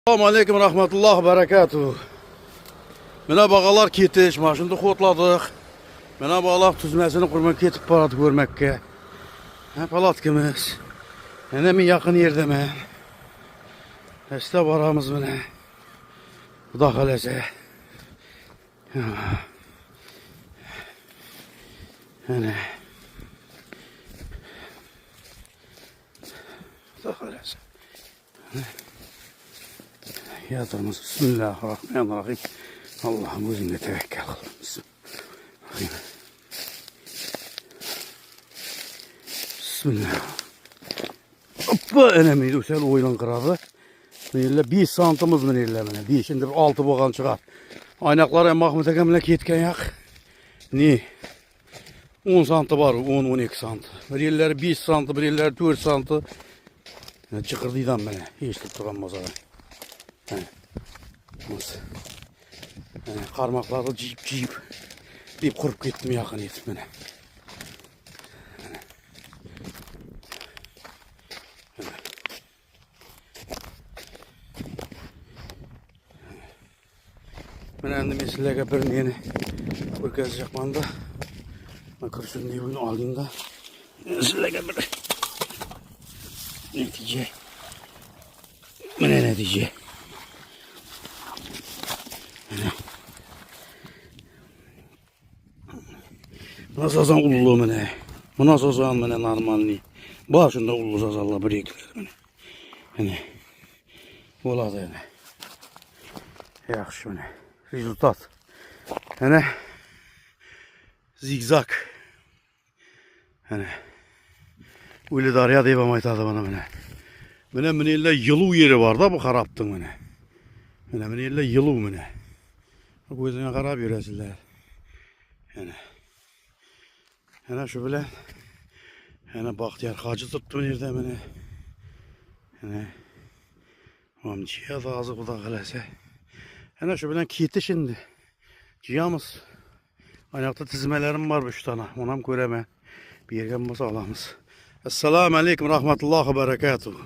Selamun Aleyküm Rahmetullah Berekatuhu. Mene bağalar ketiş, maşında xotladıq. Mene bağlar tüzməsini qurmaq ketib paradı görməkə. Palatkimiz. Mene min yaxın yerdə mən. Həstə varamız mene. Bu da xaləsə. Mene. Bu da xaləsə. Yatırımız. Bismillahirrahmanirrahim. Allah'ım özünle tevekkül kılın. Bismillah. Hoppa önemliydi. Üstel oylan kırardı. Böyle 1 santımız mı neyle bana? Bir şimdi 6 boğan çıkar. Aynaklar Mahmut Egem'le ketken yak. Ne? 10 santı var. 10-12 santı. Bir yerler 5 santı, bir yerler 4 santı. Çıkırdıydan bana. Hiç tutturamaz abi. Nasıl? Karmaklarda ciyip deyip kurup gittim yakın etip beni. Ben endi meselege bir yeni bir kez yapmanda kırsın diye bunu alayım da meselege bir netice netice nasıl azan ululu mene bu nasıl azan mene normalni başında ululu azalla bir ekler mene hani oladı yani yaxşı mene rezultat hani zigzag hani öyle darya deyip amaytadı bana mene mene illa yılı yeri var da bu karaptın mene illa yılı mene gözüne karab yöresizler yani şu bile yani Bahtiyar Hacı tuttu nerede beni yani amciye da azı bu da kalese yani şu bile kiti şimdi ciyamız ayakta tizmelerim var 3 tane onam göreme bir yerden basa alamız. Esselamu Aleyküm Rahmetullah Berekatuhu.